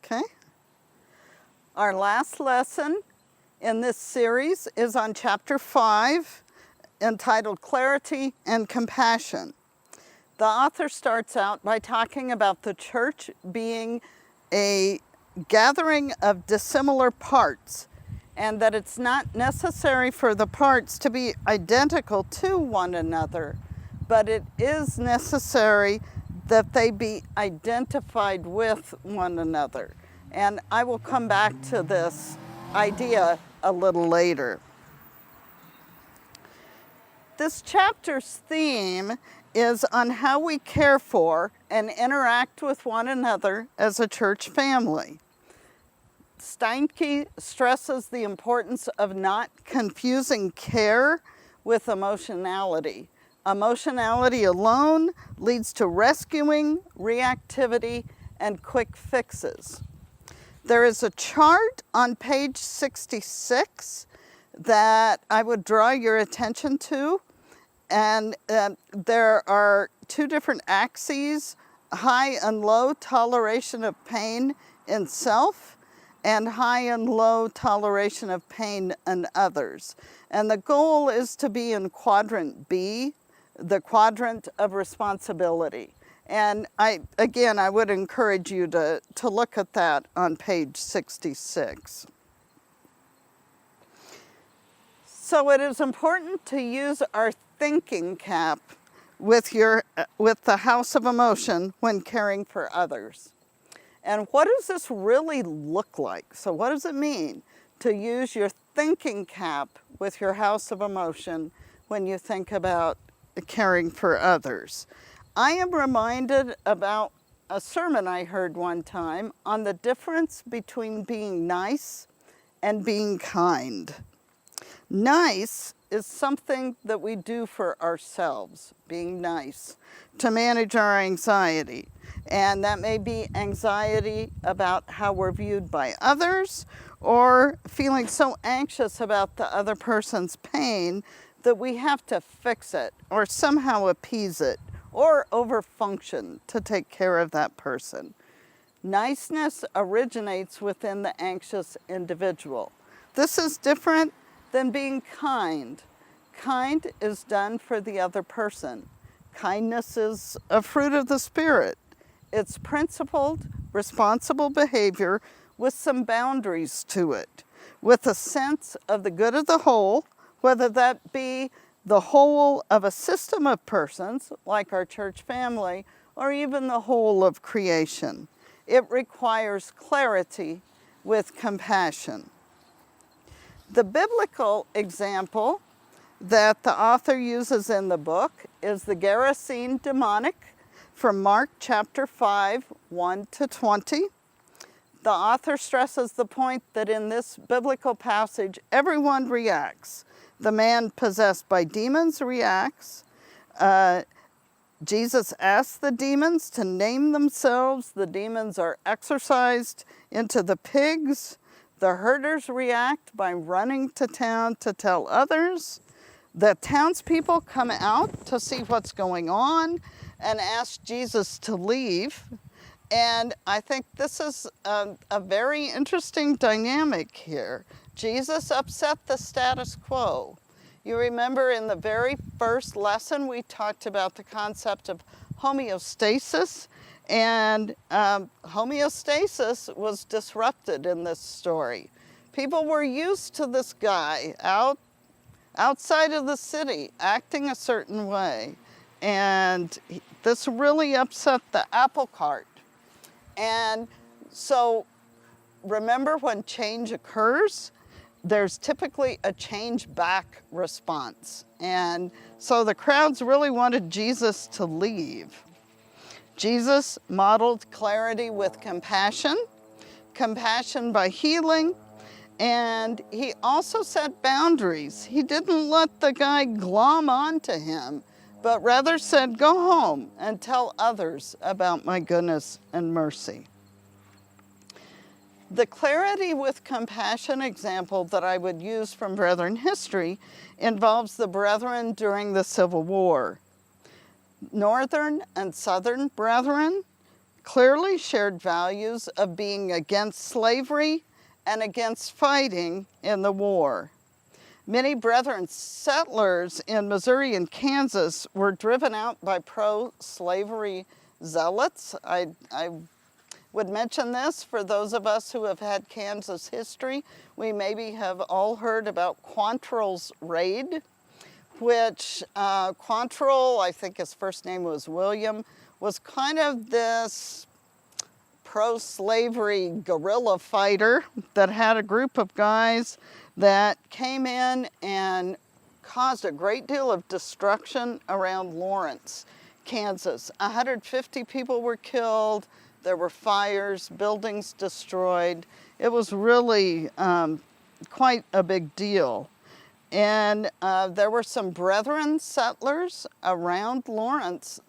Okay. Our last lesson in this series is on chapter 5, entitled Clarity and Compassion. The author starts out by talking about the church being a gathering of dissimilar parts, and that it's not necessary for the parts to be identical to one another, but it is necessary that they be identified with one another. And I will come back to this idea a little later. This chapter's theme is on how we care for and interact with one another as a church family. Steinke stresses the importance of not confusing care with emotionality. Emotionality alone leads to rescuing, reactivity, and quick fixes. There is a chart on page 66 that I would draw your attention to, and there are two different axes, high and low toleration of pain in self, and high and low toleration of pain in others. And the goal is to be in quadrant B, the quadrant of responsibility. And I would encourage you to look at that on page 66. So it is important to use our thinking cap with the house of emotion when caring for others. And what does this really look like? So what does it mean to use your thinking cap with your house of emotion when you think about caring for others? I am reminded about a sermon I heard one time on the difference between being nice and being kind. Nice is something that we do for ourselves, being nice, to manage our anxiety. And that may be anxiety about how we're viewed by others, or feeling so anxious about the other person's pain that we have to fix it or somehow appease it or overfunction to take care of that person. Niceness originates within the anxious individual. This is different than being kind. Kind is done for the other person. Kindness is a fruit of the Spirit. It's principled, responsible behavior with some boundaries to it, with a sense of the good of the whole, whether that be the whole of a system of persons, like our church family, or even the whole of creation. It requires clarity with compassion. The biblical example that the author uses in the book is the Gerasene demonic from Mark chapter 5, 1 to 20. The author stresses the point that in this biblical passage, everyone reacts. The man possessed by demons reacts. Jesus asks the demons to name themselves. The demons are exorcised into the pigs. The herders react by running to town to tell others. The townspeople come out to see what's going on and ask Jesus to leave. And I think this is a very interesting dynamic here. Jesus upset the status quo. You remember in the very first lesson we talked about the concept of homeostasis, and homeostasis was disrupted in this story. People were used to this guy outside of the city acting a certain way, and this really upset the apple cart. And so remember, when change occurs, there's typically a change back response. And so the crowds really wanted Jesus to leave. Jesus modeled clarity with compassion, compassion by healing, and he also set boundaries. He didn't let the guy glom onto him, but rather said, "Go home and tell others about my goodness and mercy." The clarity with compassion example that I would use from Brethren history involves the brethren during the Civil War. Northern and Southern brethren clearly shared values of being against slavery and against fighting in the war. Many Brethren settlers in Missouri and Kansas were driven out by pro-slavery zealots. I would mention this for those of us who have had Kansas history. We maybe have all heard about Quantrill's raid, which Quantrill, I think his first name was William, was kind of this pro-slavery guerrilla fighter that had a group of guys that came in and caused a great deal of destruction around Lawrence, Kansas. 150 people were killed. There were fires, buildings destroyed. It was really quite a big deal. And there were some Brethren settlers around Lawrence,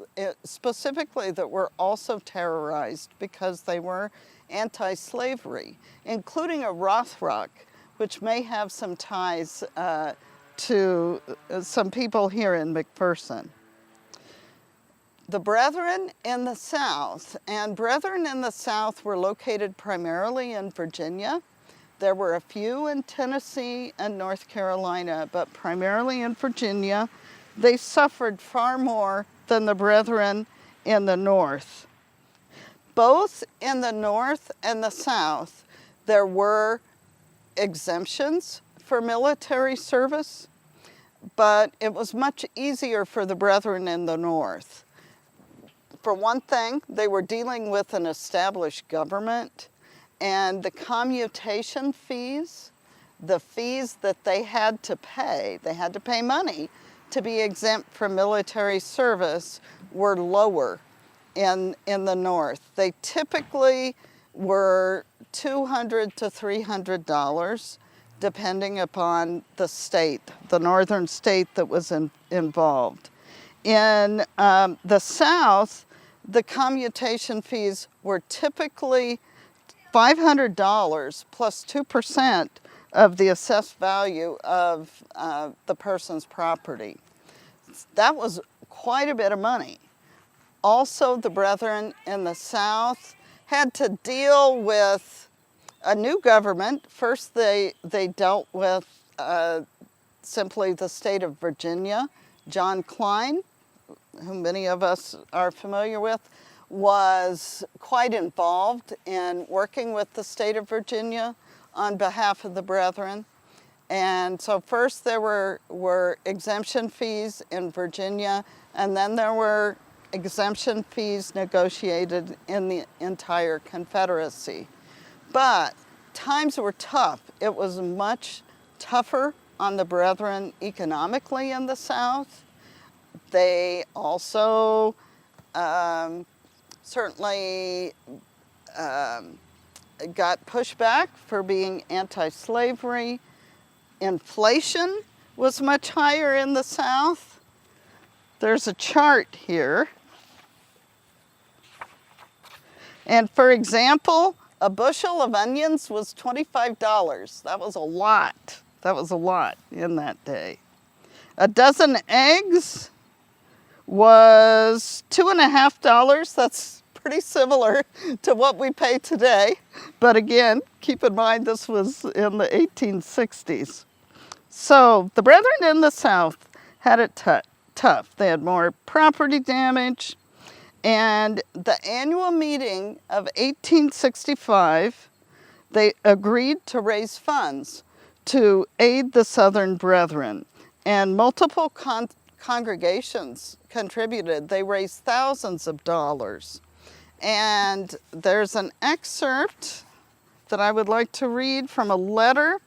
specifically, that were also terrorized because they were anti-slavery, including a Rothrock, which may have some ties to some people here in McPherson. The Brethren in the South, and Brethren in the South were located primarily in Virginia. There were a few in Tennessee and North Carolina, but primarily in Virginia. They suffered far more than the Brethren in the North. Both in the North and the South, there were exemptions for military service, but it was much easier for the Brethren in the North. For one thing, they were dealing with an established government, and the commutation fees, the fees that they had to pay money to be exempt from military service, were lower in the North. They typically were $200 to $300, depending upon the state, the northern state that was involved. In the South, the commutation fees were typically $500 plus 2% of the assessed value of the person's property. That was quite a bit of money. Also, the Brethren in the South had to deal with a new government. First, they dealt with simply the state of Virginia. John Klein, whom many of us are familiar with, was quite involved in working with the state of Virginia on behalf of the Brethren. And so first there were exemption fees in Virginia, and then there were exemption fees negotiated in the entire Confederacy. But times were tough. It was much tougher on the Brethren economically in the South. They also certainly got pushback for being anti-slavery. Inflation was much higher in the South. There's a chart here. And for example, a bushel of onions was $25. That was a lot. That was a lot in that day. A dozen eggs was $2.50. That's pretty similar to what we pay today. But again, keep in mind this was in the 1860s. So the Brethren in the South had it tough. They had more property damage. And the annual meeting of 1865, they agreed to raise funds to aid the Southern Brethren. And multiple congregations contributed. They raised thousands of dollars. And there's an excerpt that I would like to read from a letter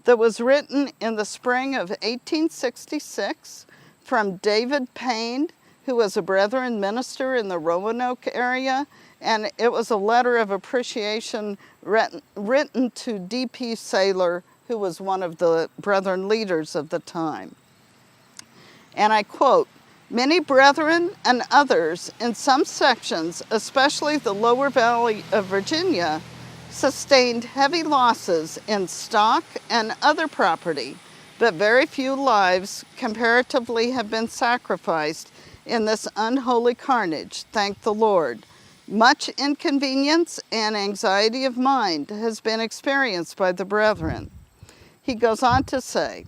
that was written in the spring of 1866 from David Payne, who was a Brethren minister in the Roanoke area. And it was a letter of appreciation written to D.P. Saylor, who was one of the Brethren leaders of the time. And I quote, "Many Brethren and others in some sections, especially the lower valley of Virginia, sustained heavy losses in stock and other property, but very few lives comparatively have been sacrificed in this unholy carnage, thank the Lord. Much inconvenience and anxiety of mind has been experienced by the brethren. He goes on to say,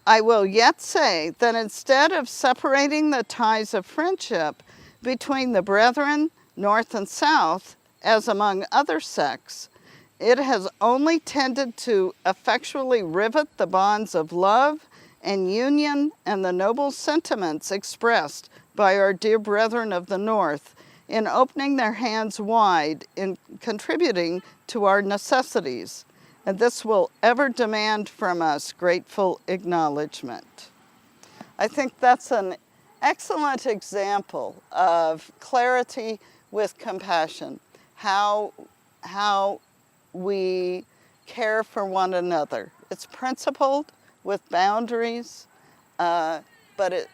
I will yet say that instead of separating the ties of friendship between the brethren, north and south, as among other sects, it has only tended to effectually rivet the bonds of love and union and the noble sentiments expressed by our dear brethren of the north in opening their hands wide in contributing to our necessities. And this will ever demand from us grateful acknowledgement. I think that's an excellent example of clarity with compassion, how we care for one another. It's principled with boundaries, but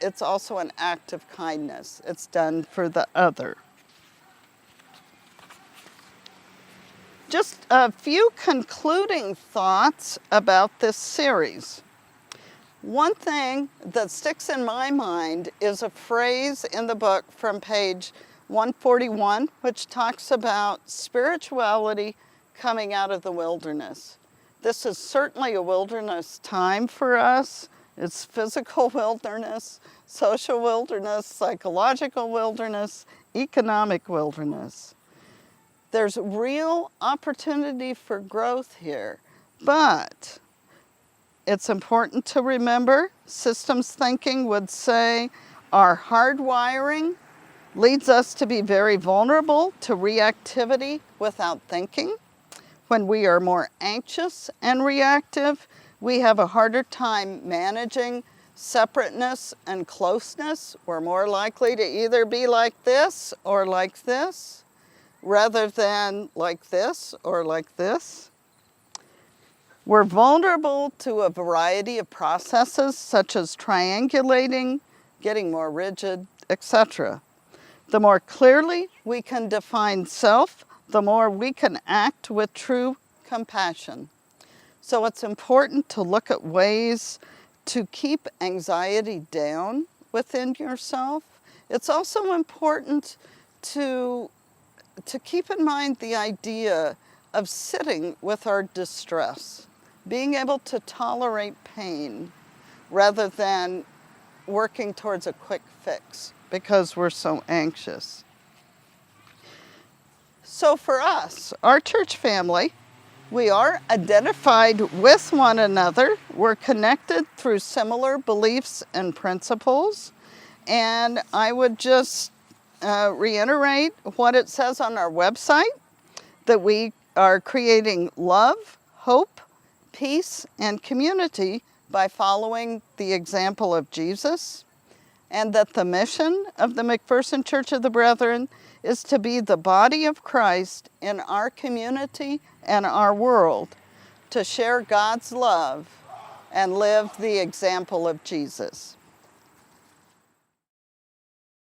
it's also an act of kindness. It's done for the other. Just a few concluding thoughts about this series. One thing that sticks in my mind is a phrase in the book from page 141, which talks about spirituality coming out of the wilderness. This is certainly a wilderness time for us. It's physical wilderness, social wilderness, psychological wilderness, economic wilderness. There's real opportunity for growth here, but it's important to remember, systems thinking would say our hardwiring leads us to be very vulnerable to reactivity without thinking. When we are more anxious and reactive, we have a harder time managing separateness and closeness. We're more likely to either be like this or like this, rather than like this or like this. We're vulnerable to a variety of processes such as triangulating, getting more rigid, etc. The more clearly we can define self, the more we can act with true compassion. So it's important to look at ways to keep anxiety down within yourself. It's also important to keep in mind the idea of sitting with our distress, being able to tolerate pain rather than working towards a quick fix because we're so anxious. So for us, our church family, we are identified with one another. We're connected through similar beliefs and principles. And I would just reiterate what it says on our website, that we are creating love, hope, peace, and community by following the example of Jesus, and that the mission of the McPherson Church of the Brethren is to be the body of Christ in our community and our world, to share God's love and live the example of Jesus.